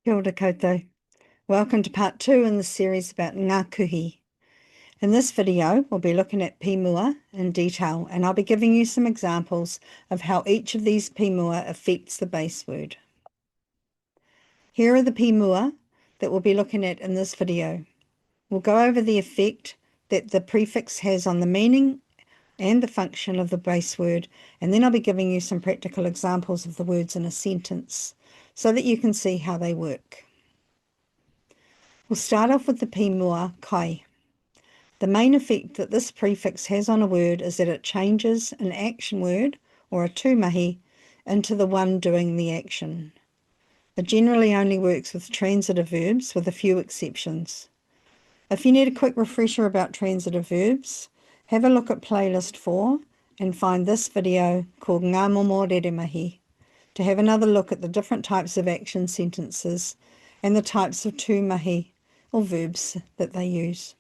Kia ora koutou. Welcome to part 2 in the series about ngā kuhi. In this video, we'll be looking at Pīmua in detail, and I'll be giving you some examples of how each of these Pīmua affects the base word. Here are the Pīmua that we'll be looking at in this video. We'll go over the effect that the prefix has on the meaning and the function of the base word, and then I'll be giving you some practical examples of the words in a sentence so that you can see how they work. We'll start off with the Pīmua kai. The main effect that this prefix has on a word is that it changes an action word, or a tūmahi, into the one doing the action. It generally only works with transitive verbs, with a few exceptions. If you need a quick refresher about transitive verbs, have a look at playlist 4 and find this video called Ngā Momo Reremahi to have another look at the different types of action sentences and the types of tūmahi or verbs that they use.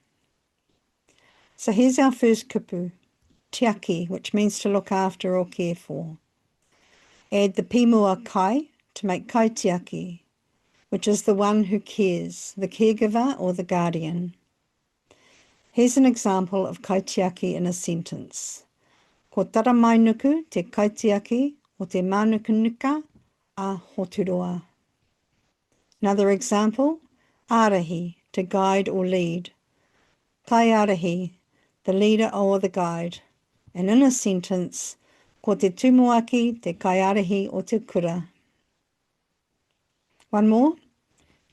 So here's our first kupu, taki, which means to look after or care for. Add the Pīmua kai to make kai tiaki, which is the one who cares, the caregiver or the guardian. Here's an example of kai tiaki in a sentence. Ko tara mai nuku te kai tiaki o te mānuku nuka a hoturoa. Another example, arahi, to guide or lead. Kai arahi, the leader or the guide. And in a sentence, ko te tumuaki te kai arahi o te kura. One more,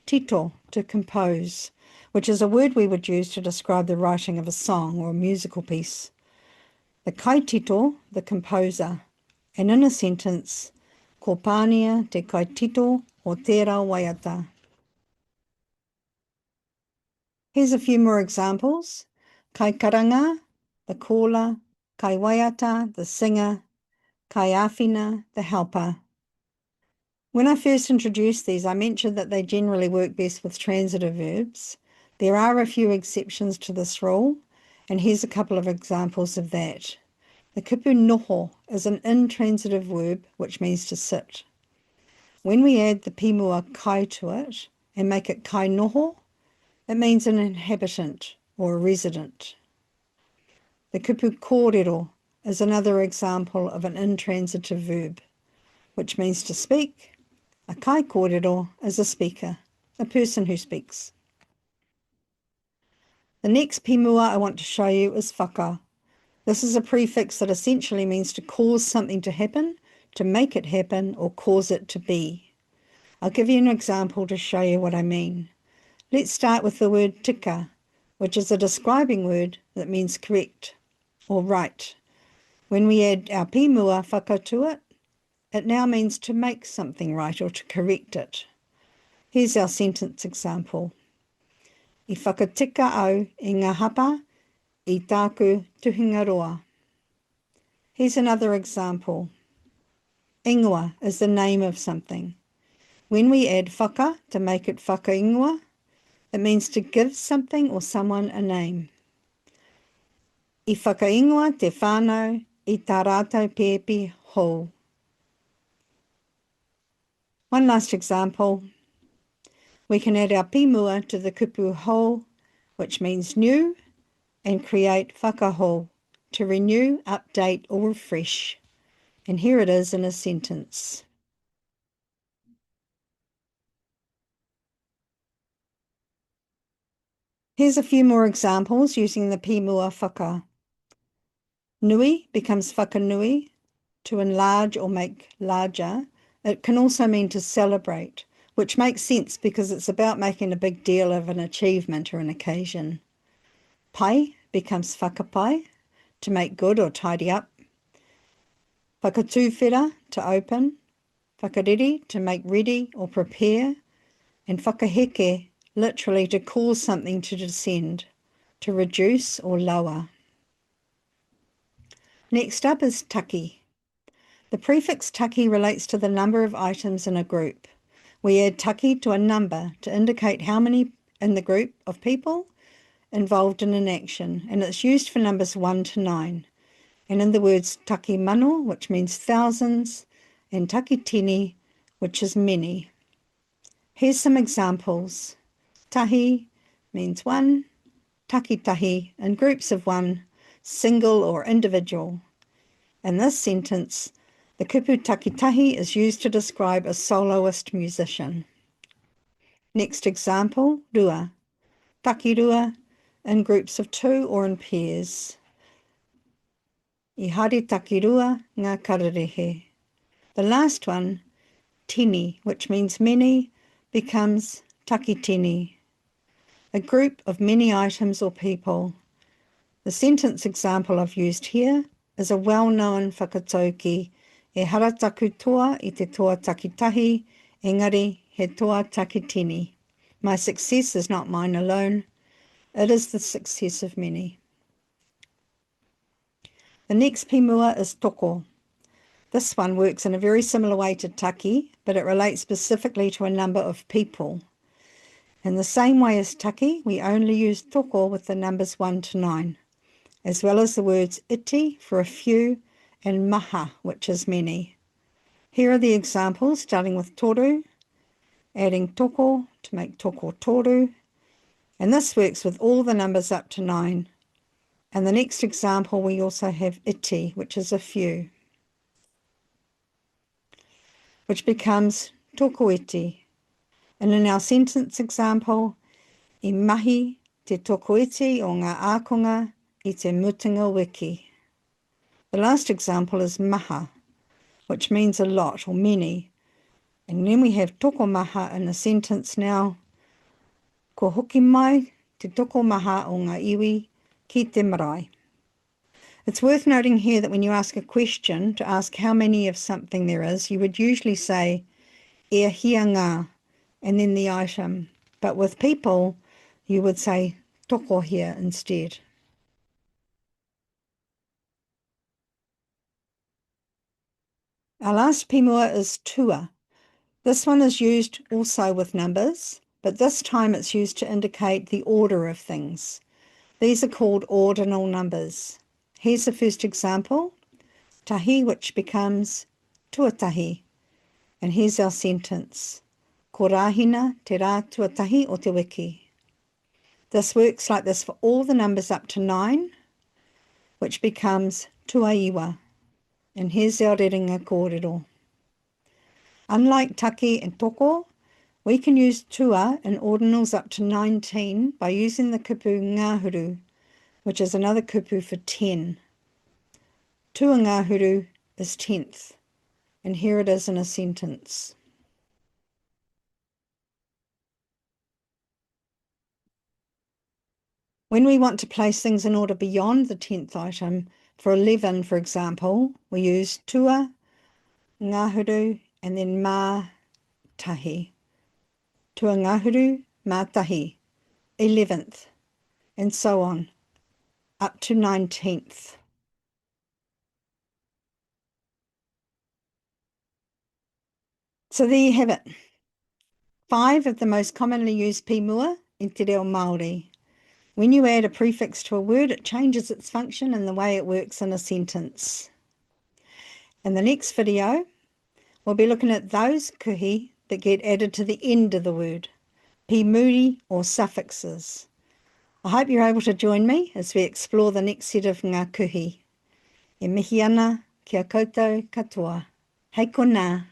tito, to compose, which is a word we would use to describe the writing of a song or a musical piece. The kai tito, the composer. And in a sentence, ko pānia te kai tito o tērā waiata. Here's a few more examples. Kai karanga, the caller. Kai waiata, the singer. Kai āwhina, the helper. When I first introduced these, I mentioned that they generally work best with transitive verbs. There are a few exceptions to this rule, and here's a couple of examples of that. The kupu noho is an intransitive verb which means to sit. When we add the Pīmua kai to it and make it kai noho, it means an inhabitant or a resident. The kupu kōrero is another example of an intransitive verb, which means to speak. A kai kōrero is a speaker, a person who speaks. The next Pīmua I want to show you is whaka. This is a prefix that essentially means to cause something to happen, to make it happen, or cause it to be. I'll give you an example to show you what I mean. Let's start with the word tika, which is a describing word that means correct or right. When we add our Pīmua whaka to it, it now means to make something right or to correct it. Here's our sentence example. I whakatika au i ngā hapa i tāku tuhingaroa. Here's another example. Ingoa is the name of something. When we add whaka to make it whakaingoa, it means to give something or someone a name. I whakaingoa te whānau i tā rātou pēpi hou. One last example. We can add our Pīmua to the kupu hou, which means new, and create whakahou, to renew, update, or refresh. And here it is in a sentence. Here's a few more examples using the Pīmua whaka. Nui becomes whakanui, to enlarge or make larger. It can also mean to celebrate, which makes sense because it's about making a big deal of an achievement or an occasion. Pai becomes whakapai, to make good or tidy up. Whakatūwhera, to open. Whakariri, to make ready or prepare. And whakaheke, literally to cause something to descend, to reduce or lower. Next up is taki. The prefix taki relates to the number of items in a group. We add taki to a number to indicate how many in the group of people involved in an action, and it's used for numbers 1 to 9. And in the words taki mano, which means thousands, and taki tini, which is many. Here's some examples. Tahi means one, taki in groups of one, single or individual. In this sentence, the kupu taki is used to describe a soloist musician. Next example, rua. Taki rua, in groups of two or in pairs. I hari taki rua ngā kararehe. The last one, tini, which means many, becomes taki tini, a group of many items or people. The sentence example I've used here is a well-known whakatauki, e hara taku toa I te toa takitahi, engari he toa takitini. My success is not mine alone, it is the success of many. The next Pīmua is toko. This one works in a very similar way to taki, but it relates specifically to a number of people. In the same way as taki, we only use toko with the numbers 1 to 9. As well as the words iti for a few and maha, which is many. Here are the examples, starting with toru, adding toko to make toko toru, and this works with all the numbers up to 9. And the next example, we also have iti, which is a few, which becomes toko iti. And in our sentence example, I mahi te toko iti o ngā ākonga I te mutunga wiki. The last example is maha, which means a lot or many. And then we have toko maha in the sentence now. Ko hoki mai te toko maha o ngā iwi ki te marae. It's worth noting here that when you ask a question to ask how many of something there is, you would usually say e hia ngā and then the item. But with people, you would say toko here instead. Our last Pīmua is tua. This one is used also with numbers, but this time it's used to indicate the order of things. These are called ordinal numbers. Here's the first example, tahi, which becomes tuatahi. And here's our sentence, ko rāhina te rā tuatahi o te wiki. This works like this for all the numbers up to 9, which becomes tuaiwa. And here's our rerenga kōrero. Unlike taki and toko, we can use tua in ordinals up to 19 by using the kupu ngāhuru, which is another kupu for 10. Tua ngāhuru is 10th, and here it is in a sentence. When we want to place things in order beyond the 10th item, for 11, for example, we use tua, ngāhuru, and then mā tahi. Tua ngāhuru, mā tahi, 11th, and so on, up to 19th. So there you have it. 5 of the most commonly used Pīmua in te reo Māori. When you add a prefix to a word, it changes its function and the way it works in a sentence. In the next video, we'll be looking at those kuhi that get added to the end of the word, pīmuri or suffixes. I hope you're able to join me as we explore the next set of ngā kuhi. E mihi ana, kia koutou katoa. Hei konā.